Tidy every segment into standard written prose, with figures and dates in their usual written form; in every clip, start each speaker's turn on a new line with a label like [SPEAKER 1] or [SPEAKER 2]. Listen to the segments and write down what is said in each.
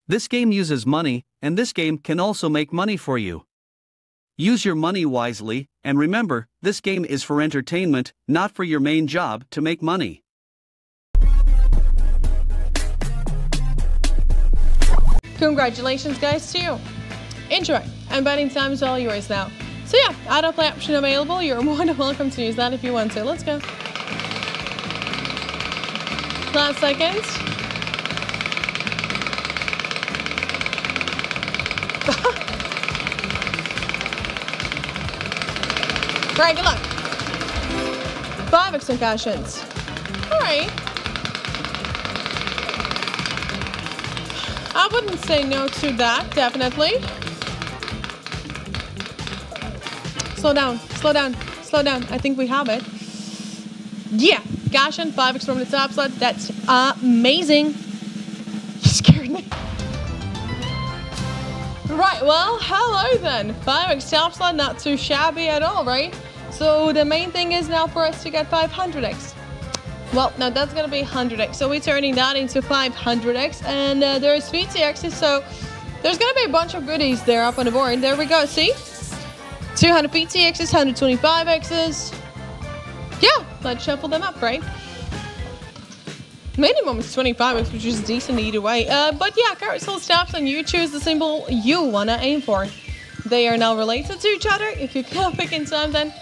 [SPEAKER 1] This game uses money, and this game can also make money for you. Use your money wisely, and remember, this game is for entertainment, not for your main job to make money.
[SPEAKER 2] Congratulations guys to you. Enjoy, and betting time is all yours now. So yeah, autoplay option available. You're more than welcome to use that if you want to. Let's go. Last seconds. Right, good luck. 5x concussions. Alright. I wouldn't say no to that, definitely. Slow down, slow down, slow down. I think we have it. Yeah, cash in 5x from the top slot. That's amazing. You scared me. Right, well, hello then. 5x top slot, not too shabby at all, right? So the main thing is now for us to get 500x. Well, now that's gonna be 100x. So we're turning that into 500x, and there's VTXs, so there's gonna be a bunch of goodies there up on the board. There we go, see? 200 PTXs, 125xs. Yeah, let's shuffle them up, right? Minimum is 25x, which is decent either way. But yeah, carousel stops and you choose the symbol you wanna aim for. They are now related to each other. If you can't pick in time, then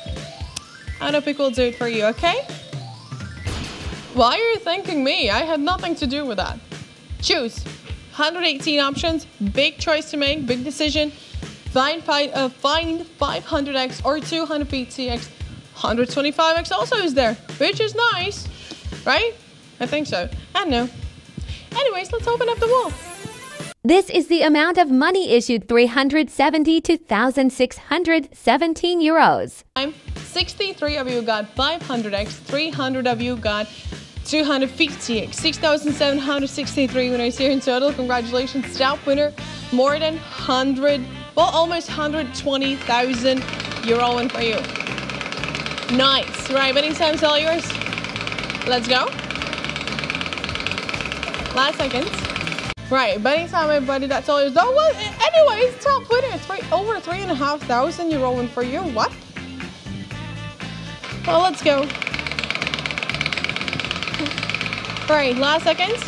[SPEAKER 2] AutoPick will do it for you, okay? Why are you thanking me? I had nothing to do with that. Choose. 118 options, big choice to make, big decision. Find 500x or 200 PTX. 125x also is there, which is nice, right? I think so. I know. Anyways, let's open up the wall.
[SPEAKER 3] This is the amount of money issued, 372,617 euros.
[SPEAKER 2] 63 of you got 500x, 300 of you got 250x, 6,763 winners here in total. Congratulations, top winner. More than 100, well, almost 120,000 euro win for you. Nice. Right, betting time's all yours. Let's go. Last seconds. Right, betting time, everybody. That's all yours. Oh, well, anyways, top winner. Over 3,500 euro win for you. What? Well, let's go. Right, last seconds.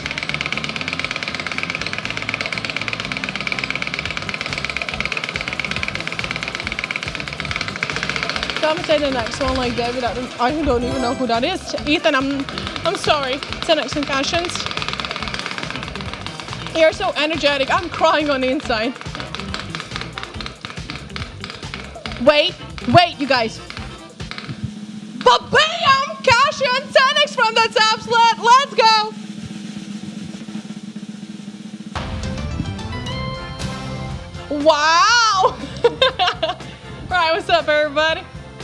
[SPEAKER 2] I'm gonna say the next one like David. I don't even know who that is. Ethan, I'm sorry. 10x concussions. You're so energetic. I'm crying on the inside. Wait, you guys. Ba-bam! Cash in 10x from the top slot. Let's go. Wow. Right, what's up, everybody?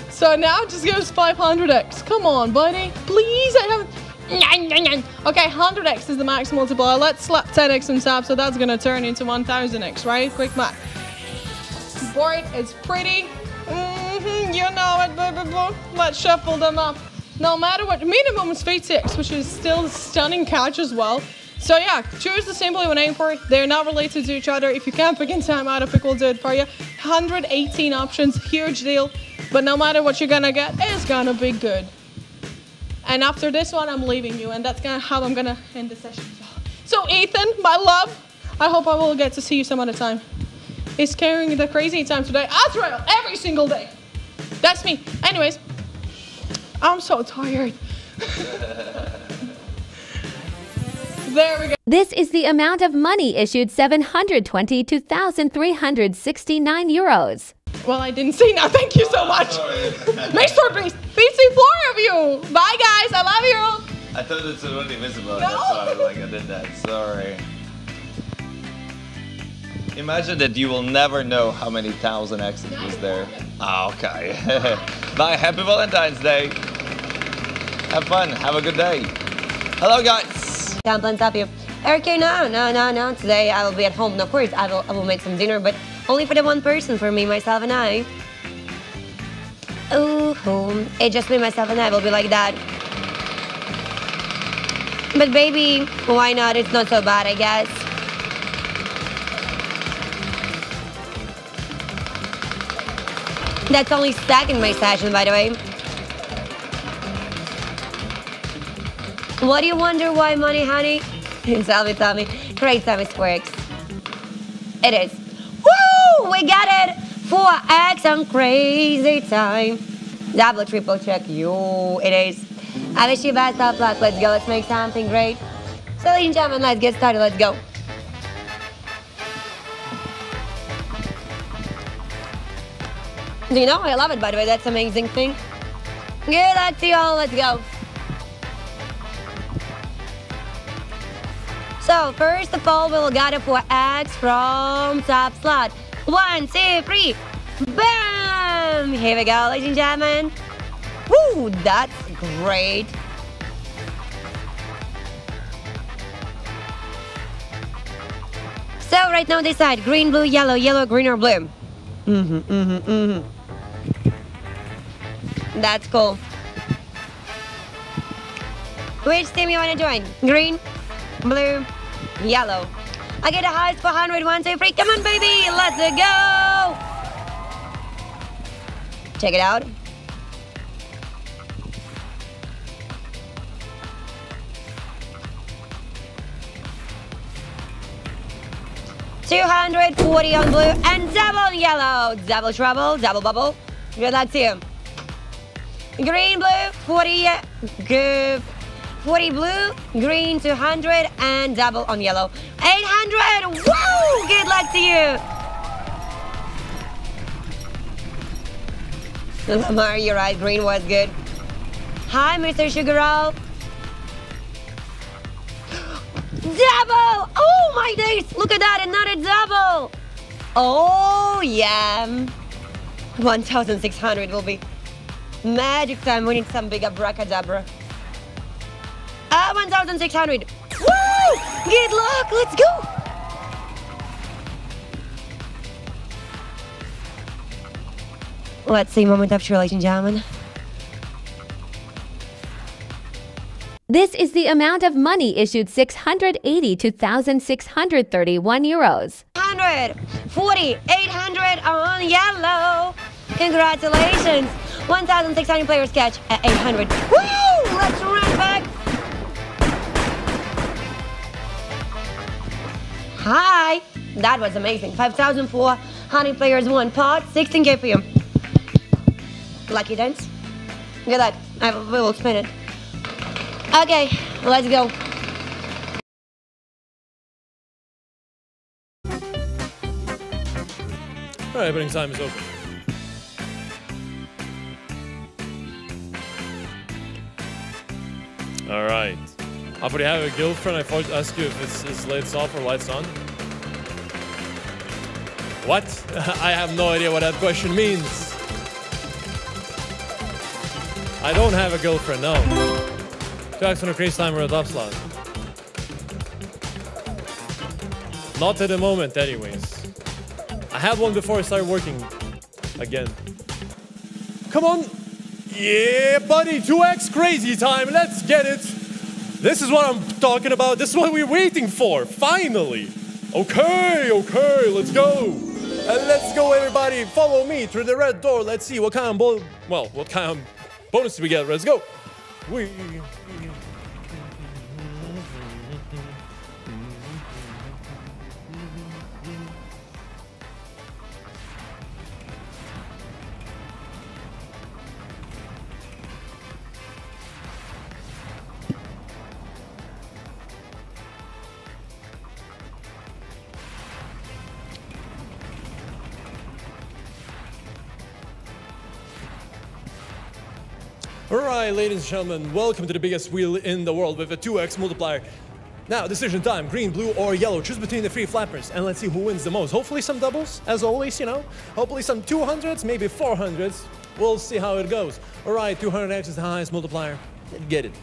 [SPEAKER 2] So now it just goes 500x. Come on, buddy. Please, I haven't. Okay, 100x is the max multiplier. Let's slap 10x on top, so that's gonna turn into 1000x, right? Quick math. Board is pretty. You know it, baby. Let's shuffle them up. No matter what, minimum is 50x, which is still a stunning catch as well. So yeah, choose the symbol you want to aim for. They're not related to each other. If you can't pick in time, AutoPick will do it for you. 118 options, huge deal. But no matter what you're gonna get, it's gonna be good. And after this one, I'm leaving you, and that's how I'm gonna end the session. So Ethan, my love, I hope I will get to see you some other time. He's carrying the crazy time today. Azrael, every single day. That's me. Anyways, I'm so tired. There we go.
[SPEAKER 3] This is the amount of money issued, 722,369 euros.
[SPEAKER 2] Well, I didn't see now. Thank you so much. Make sure, please. 54 of you. Bye, guys. I love you.
[SPEAKER 4] I thought it's already visible.
[SPEAKER 2] No.
[SPEAKER 4] That's why I did that. Sorry. Imagine that you will never know how many thousand X's was there. Oh, okay. Bye. Happy Valentine's Day. Have fun. Have a good day. Hello, guys.
[SPEAKER 5] Can't plans up you. Okay, no. Today I will be at home. No, of course, I will make some dinner, but only for the one person, for me, myself, and I. Ooh, it's just me, myself, and I will be like that. But baby, why not? It's not so bad, I guess. That's only second my session, by the way. What do you wonder why money, honey? Tell me. Great time it works. It is. Woo! We got it! 4x on crazy time. Double, triple check. You, it is. I wish you best of luck. Let's go. Let's make something great. So, ladies and gentlemen, let's get started. Let's go. Do you know? I love it, by the way. That's an amazing thing. Good luck to you all. Let's go. So, first of all, we'll get a 4x from top slot. 1, 2, 3. Bam! Here we go, ladies and gentlemen. Woo! That's great. So, right now, decide green, blue, yellow, yellow, green, or blue. That's cool. Which team you want to join? Green, blue, yellow. I get the highest 400. 1, 2, 3. Come on, baby. Let's go. Check it out. $240 on blue and double on yellow. Double trouble, double bubble. Good luck to you. Green, blue, 40. Good. 40 blue, green 200, and double on yellow. 800! Woo! Good luck to you. Lamar, you're right. Green was good. Hi, Mr. Sugarall. Double! Oh, my days! Look at that, another double. Oh, yeah. 1,600 will be magic time. We need some big abracadabra. 1,600. Woo! Good luck. Let's go. Let's see, moment of truth, ladies and gentlemen.
[SPEAKER 3] This is the amount of money issued 682,631 euros.
[SPEAKER 5] 140, 800 on yellow. Congratulations. 1,600 players catch at 800. Woo! Let's run back. Hi. That was amazing. 5,400 players, one pot, 16K for you. Lucky dance. Good luck. We will spin it. Okay, let's go.
[SPEAKER 6] Alright, betting time is open. Alright. After you have a girlfriend, I thought to ask you if it's lights off or lights on. What? I have no idea what that question means. I don't have a girlfriend, no. 2x on a crazy timer at top slot. Not at the moment, anyways. I had one before I started working again. Come on! Yeah, buddy! 2x crazy time! Let's get it! This is what I'm talking about. This is what we're waiting for. Finally! Okay, let's go! And let's go, everybody! Follow me through the red door. Let's see what kind of what kind of bonus do we get? Let's go! Alright, ladies and gentlemen, welcome to the biggest wheel in the world with a 2x multiplier. Now, decision time, green, blue, or yellow. Choose between the three flappers and let's see who wins the most. Hopefully some doubles, as always, you know. Hopefully some 200s, maybe 400s. We'll see how it goes. Alright, 200x is the highest multiplier. Let's get it.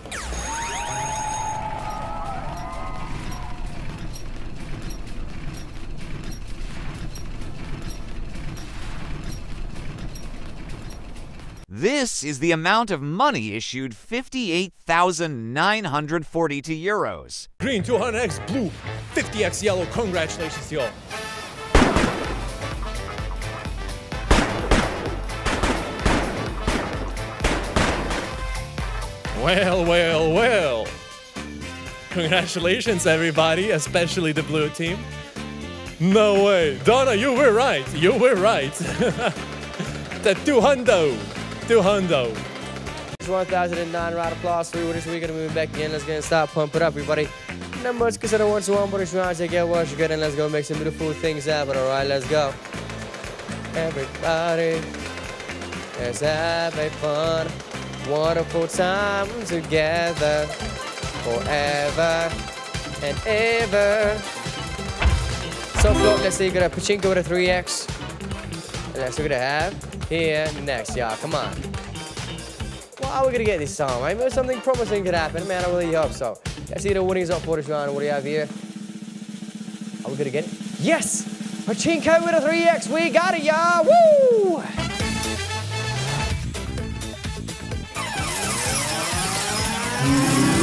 [SPEAKER 7] This is the amount of money issued 58,942 euros.
[SPEAKER 6] Green 200x, blue 50x yellow. Congratulations to y'all. Well, well, well. Congratulations, everybody, especially the blue team. No way. Donna, you were right. You were right. The 200. 200.
[SPEAKER 8] 1009 round of applause for you. We're gonna move back again. Let's get start pumping up, everybody. Numbers consider 1 to 1, but it's round to get what you good, and let's go make some beautiful things happen. Alright, let's go. Everybody, let's have a fun, wonderful time together, forever and ever. So, look, let's see, gonna pachinko with a 3x. And that's what we're gonna have here next, y'all. Come on. Well, how are we gonna get this song, right? Maybe something promising could happen, man. I really hope so. Let's see the winnings up for this round. What do you have here? Are we gonna get it? Yes! Pachinko with a 3x. We got it, y'all. Woo!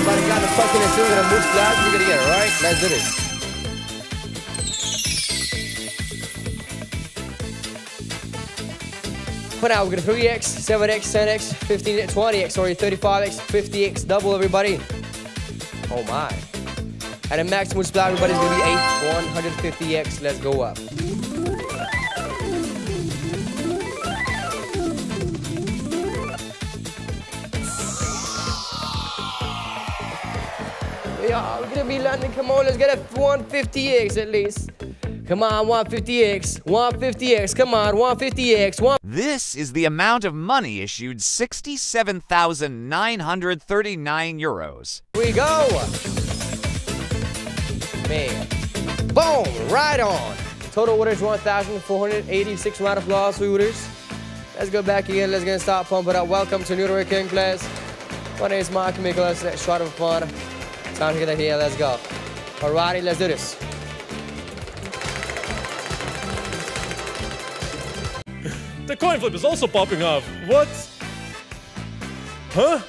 [SPEAKER 8] Everybody got the fucking and we're gonna move flat. We're gonna get it, right? Let's do this. For now, we're gonna 3x, 7x, 10x, 15x, 20x, sorry, 35x, 50x, double, everybody. Oh my. And the maximum splat, everybody's gonna be 150x. Let's go up. Yeah, we're gonna be landing. Come on, let's get a 150x at least. Come on, 150x, 150x, come on, 150x,
[SPEAKER 7] This is the amount of money issued 67,939 euros.
[SPEAKER 8] Here we go. Man. Boom, right on. Total winners 1,486 round of applause for winners. Let's go back again, let's get start pumping up. Welcome to New York King class. My name is Mark Nicholas. Next shot of fun. Time to get it here, let's go. Alrighty, let's do this.
[SPEAKER 6] The coin flip is also popping off. What? Huh?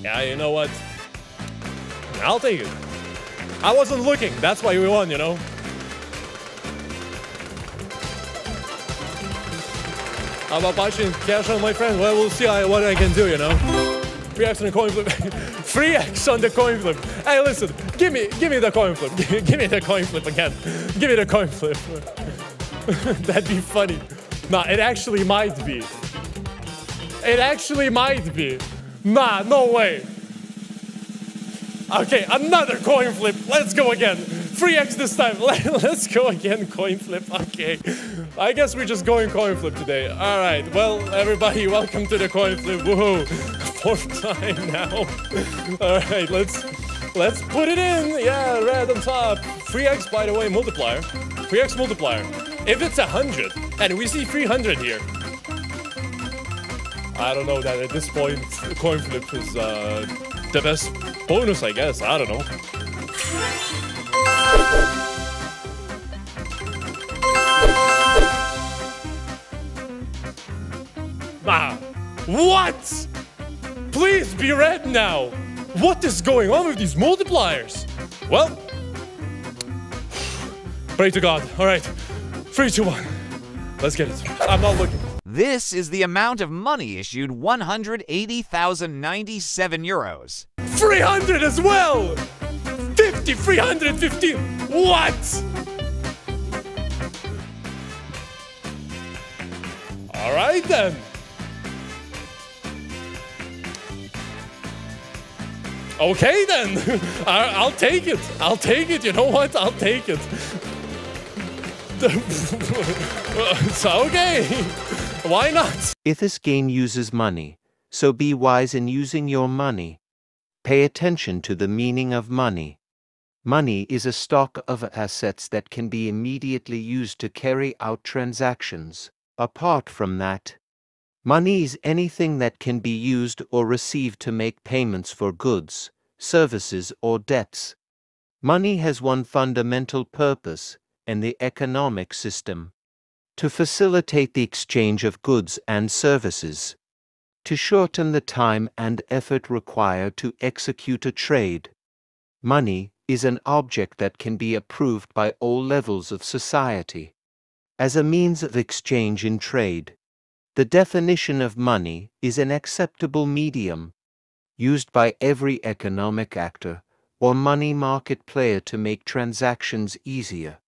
[SPEAKER 6] Yeah, you know what? I'll take it. I wasn't looking. That's why we won, you know? How about punching cash on my friend? Well, we'll see what I can do, you know? 3x on the coin flip. 3x on the coin flip. Hey, listen. Give me the coin flip. Give me the coin flip again. Give me the coin flip. That'd be funny. Nah, it actually might be. It actually might be. Nah, no way. Okay, another coin flip. Let's go again. 3x this time. Let's go again, coin flip. Okay. I guess we're just going coin flip today. All right. Well, everybody, welcome to the coin flip. Woohoo. 4th time now. All right, let's put it in. Yeah, red on top. 3x, by the way, multiplier. 3x multiplier. If it's 100, and we see 300 here, I don't know that at this point, the coin flip is the best bonus, I guess. I don't know. Ah, what? Please be red now. What is going on with these multipliers? Well, pray to God. All right. 3, 2, 1. Let's get it. I'm not looking.
[SPEAKER 7] This is the amount of money issued 180,097 euros.
[SPEAKER 6] 300 as well! 50, 315. What? All right then. Okay then. I'll take it. I'll take it. You know what? I'll take it. It's okay. Why not?
[SPEAKER 9] If this game uses money, so be wise in using your money. Pay attention to the meaning of money. Money is a stock of assets that can be immediately used to carry out transactions. Apart from that, money is anything that can be used or received to make payments for goods, services, or debts. Money has one fundamental purpose in the economic system: to facilitate the exchange of goods and services, to shorten the time and effort required to execute a trade. Money is an object that can be approved by all levels of society as a means of exchange in trade. The definition of money is an acceptable medium used by every economic actor or money market player to make transactions easier.